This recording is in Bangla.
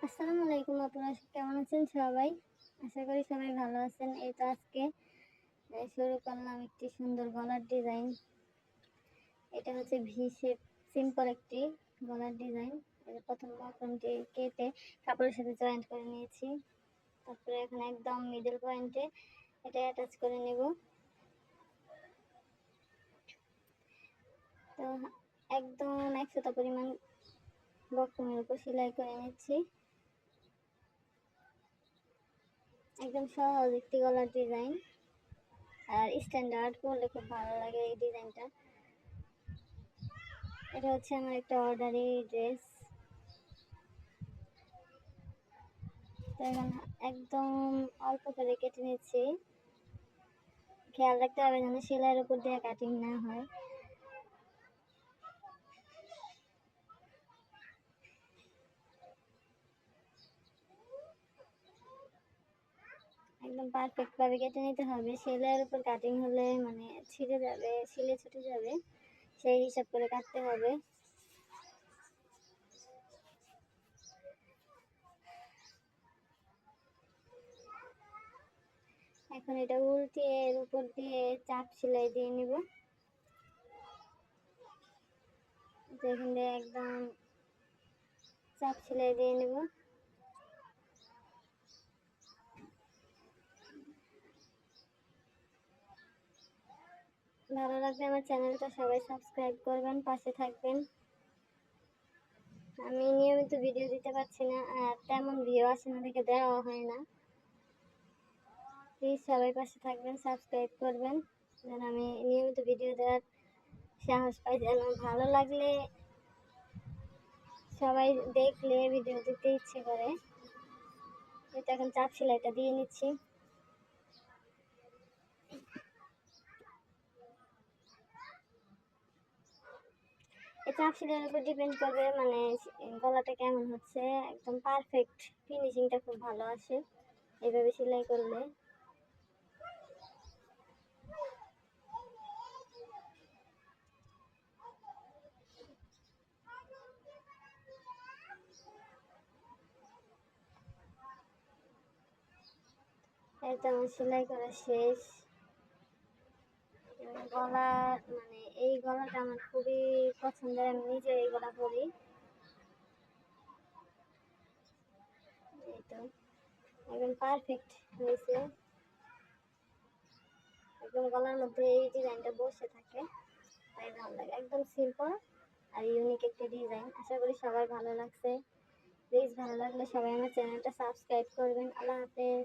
আসসালামু আলাইকুম, আপনারা কেমন আছেন সবাই? আশা করি সবাই ভালো আছেন। এই তো আজকে শুরু করলাম একটি সুন্দর গলার ডিজাইন। এটা হচ্ছে ভি শেপ সিম্পল একটি গলার ডিজাইন। এটা প্রথম বক্রমটি কেটে কাপড়ের সাথে জয়েন্ট করে নিয়েছি। তারপরে এখানে একদম মিডল পয়েন্টে এটা অ্যাটাচ করে নেব। তো একদম 100 পরিমাণ বক্রমের উপর সেলাই করে নিচ্ছি। একদম সহজ একটি গলার ডিজাইন, আর স্ট্যান্ডার্ড করলে খুব ভালো লাগে এই ডিজাইনটা। এটা হচ্ছে আমার একটা অর্ডারি ড্রেস। তো এখন একদম অল্প করে কেটে নিচ্ছি। খেয়াল রাখতে হবে যেন সেলাইয়ের উপর দিয়ে কাটিং না হয়। একদম পারফেক্ট ভাবে কেটে নিতে হবে। সেলাইয়ের উপর কাটিং হলে মানে ছিঁড়ে যাবে, সিলে ছুটে যাবে, সেই হিসাব করে কাটতে হবে। এখন এটা উল্টিয়ে এর উপর দিয়ে চাপ সেলাই দিয়ে নিব। এখান দিয়ে একদম চাপ সেলাই দিয়ে নেব। ভালো লাগলে আমার চ্যানেলটা সবাই সাবস্ক্রাইব করবেন, পাশে থাকবেন। আমি নিয়মিত ভিডিও দিতে পারছি না, আর তেমন ভিউ আসে না দেখে দেওয়া হয় না। প্লিজ সবাই পাশে থাকবেন, সাবস্ক্রাইব করবেন যেন আমি নিয়মিত ভিডিও দেওয়ার সাহস পাই। যেন ভালো লাগলে সবাই দেখলে ভিডিও দিতে ইচ্ছে করে। এটা এখন চাপ সেলাইটা দিয়ে নিচ্ছি। এই চাপ সেলাইয়ের উপর ডিপেন্ড করবে মানে গলাটা কেমন হচ্ছে। একদম পারফেক্ট ফিনিশিংটা খুব ভালো আসে এইভাবে সেলাই করলে। এই তো আমার সেলাই করা শেষ। গলা মানে এই গলাটা আমার খুবই পছন্দের, আমি নিজে এই গলা পরি। এই তো একদম পারফেক্ট হয়েছে। একদম গলার মধ্যে এই ডিজাইনটা বসে থাকে, তাই ভালো লাগে। একদম সিম্পল আর ইউনিক একটা ডিজাইন। আশা করি সবার ভালো লাগছে। প্লিজ ভালো লাগলে সবাই আমার চ্যানেলটা সাবস্ক্রাইব করবেন। আল্লাহ হাফেজ।